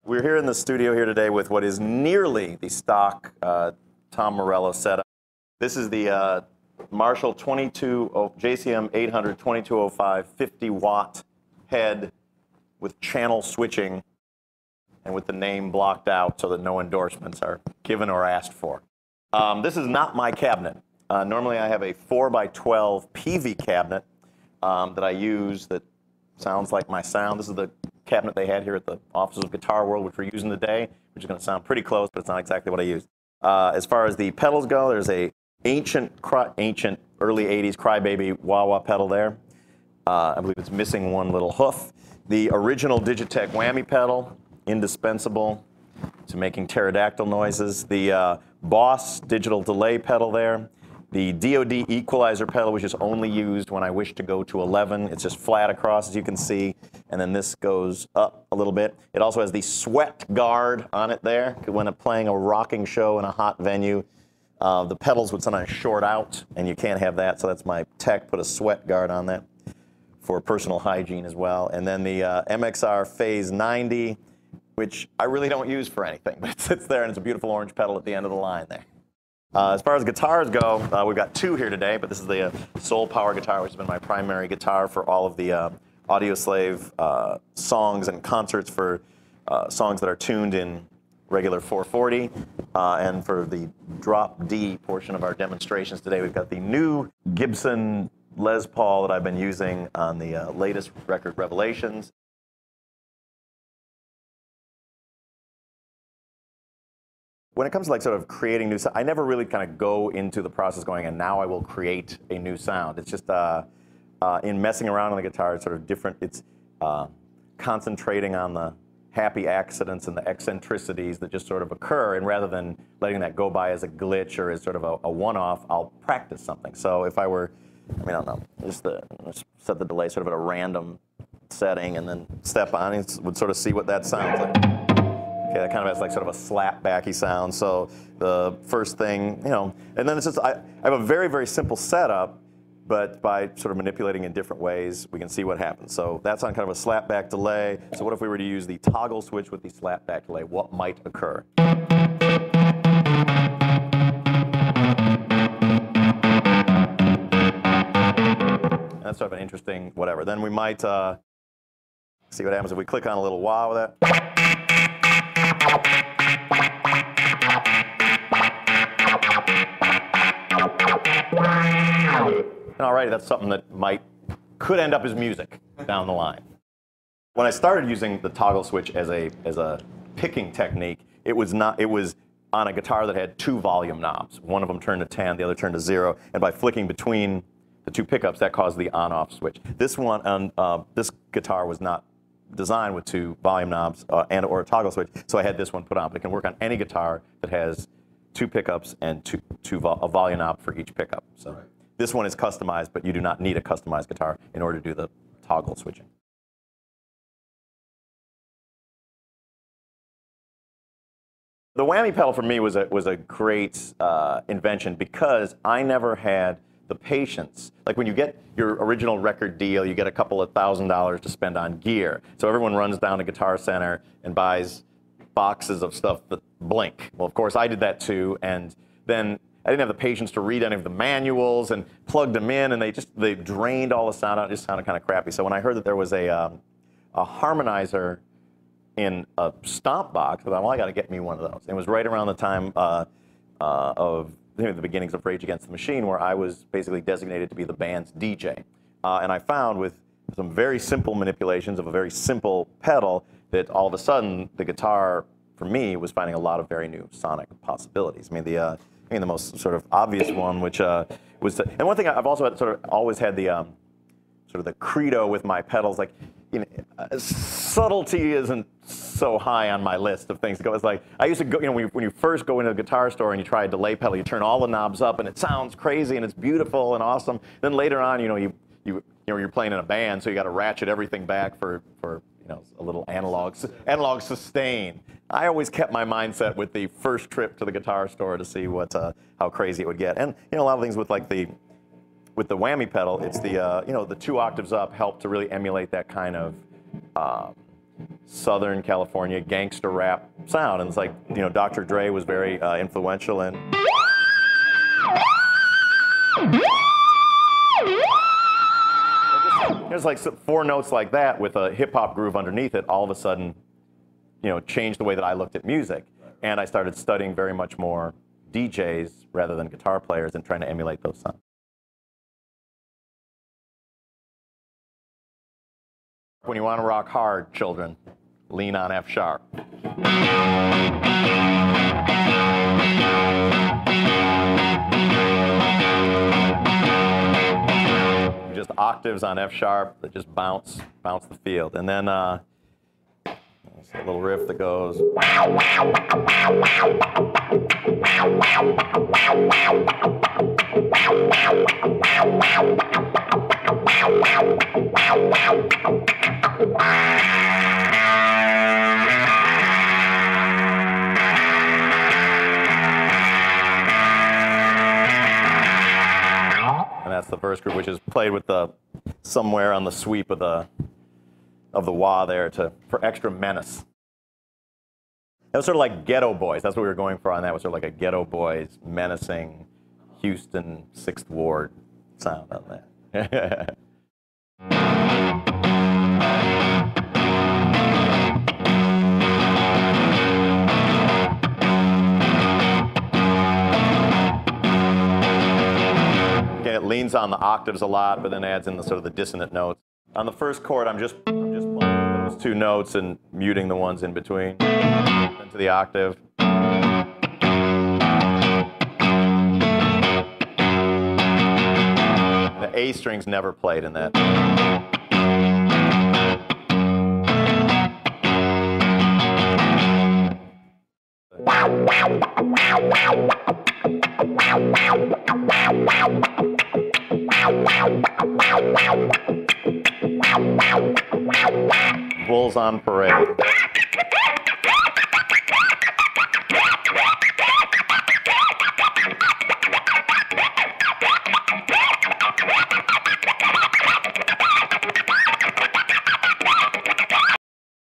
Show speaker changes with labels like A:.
A: We're here in the studio here today with what is nearly the stock Tom Morello setup. This is the Marshall JCM 800 2205 50-watt head with channel switching and with the name blocked out so that no endorsements are given or asked for. This is not my cabinet. Normally I have a 4x12 PV cabinet that I use that sounds like my sound. This is the cabinet they had here at the offices of Guitar World, which we're using today, which is going to sound pretty close, but it's not exactly what I use. As far as the pedals go, there's a ancient early 80s Crybaby wah-wah pedal there. I believe it's missing one little hoof. The original Digitech whammy pedal, indispensable to making pterodactyl noises. The Boss digital delay pedal there. The DoD equalizer pedal, which is only used when I wish to go to 11. It's just flat across, as you can see, and then this goes up a little bit. It also has the sweat guard on it there. When I'm playing a rocking show in a hot venue, the pedals would sometimes short out, and you can't have that, so that's my tech, put a sweat guard on that for personal hygiene as well. And then the MXR Phase 90, which I really don't use for anything, but it sits there, and it's a beautiful orange pedal at the end of the line there. As far as guitars go, we've got two here today, but this is the Soul Power guitar, which has been my primary guitar for all of the Audioslave songs and concerts for songs that are tuned in regular 440. And for the drop D portion of our demonstrations today, we've got the new Gibson Les Paul that I've been using on the latest record, Revelations. When it comes to like sort of creating new sound, I never really kind of go into the process going, and now I will create a new sound. It's just in messing around on the guitar, it's sort of different. It's concentrating on the happy accidents and the eccentricities that just sort of occur, and rather than letting that go by as a glitch or as sort of a one-off, I'll practice something. So if I were, I mean, I don't know, just set the delay sort of at a random setting and then step on it, would sort of see what that sounds like. Okay, that kind of has like sort of a slap-backy sound. So the first thing, you know, and then it's just, I have a very, very simple setup, but by sort of manipulating in different ways, we can see what happens. So that's on kind of a slap-back delay. So what if we were to use the toggle switch with the slap-back delay? What might occur? That's sort of an interesting whatever. Then we might see what happens if we click on a little wah with that. Alrighty, that's something that could end up as music down the line. When I started using the toggle switch as a picking technique, it was on a guitar that had two volume knobs. One of them turned to 10, the other turned to 0, and by flicking between the two pickups, that caused the on-off switch. This one, this guitar was not designed with two volume knobs or a toggle switch, so I had this one put on. But it can work on any guitar that has two pickups and a volume knob for each pickup. So right. This one is customized, but you do not need a customized guitar in order to do the toggle switching. The whammy pedal for me was a great invention because I never had the patience. Like when you get your original record deal, you get a couple of $1,000s to spend on gear. So everyone runs down to Guitar Center and buys boxes of stuff that blink. Well, of course, I did that too, and then I didn't have the patience to read any of the manuals and plugged them in, and they drained all the sound out. It just sounded kind of crappy. So when I heard that there was a harmonizer in a stomp box, I thought, well, I got to get me one of those. And it was right around the time of the beginnings of Rage Against the Machine, where I was basically designated to be the band's DJ. And I found with some very simple manipulations of a very simple pedal that all of a sudden the guitar, for me, was finding a lot of very new sonic possibilities. I mean, the most sort of obvious one, which was, and one thing I've also had, sort of always had the sort of the credo with my pedals, like, you know, subtlety isn't so high on my list of things to go. It's like, I used to go, you know, when you first go into a guitar store and you try a delay pedal, you turn all the knobs up and it sounds crazy and it's beautiful and awesome. Then later on, you know, you're playing in a band, so you got to ratchet everything back for you know, a little analog sustain. I always kept my mindset with the first trip to the guitar store to see how crazy it would get. And you know, a lot of things with like the whammy pedal, it's the you know, the 2 octaves up help to really emulate that kind of Southern California gangster rap sound. And it's like, you know, Dr. Dre was very influential in. There's like 4 notes like that with a hip-hop groove underneath it, all of a sudden, you know, changed the way that I looked at music. And I started studying very much more DJs rather than guitar players and trying to emulate those sounds. When you want to rock hard, children, lean on F sharp. Just octaves on F sharp that just bounce the field. And then a little riff that goes. And that's the verse group, which is played with the somewhere on the sweep of the wah there for extra menace. That was sort of like Ghetto Boys. That's what we were going for on that. Was sort of like a Ghetto Boys menacing Houston 6th Ward sound on that. Again, it leans on the octaves a lot, but then adds in the sort of the dissonant notes. On the first chord, I'm just playing those 2 notes and muting the ones in between into the octave. The A string's never played in that. Bulls on Parade.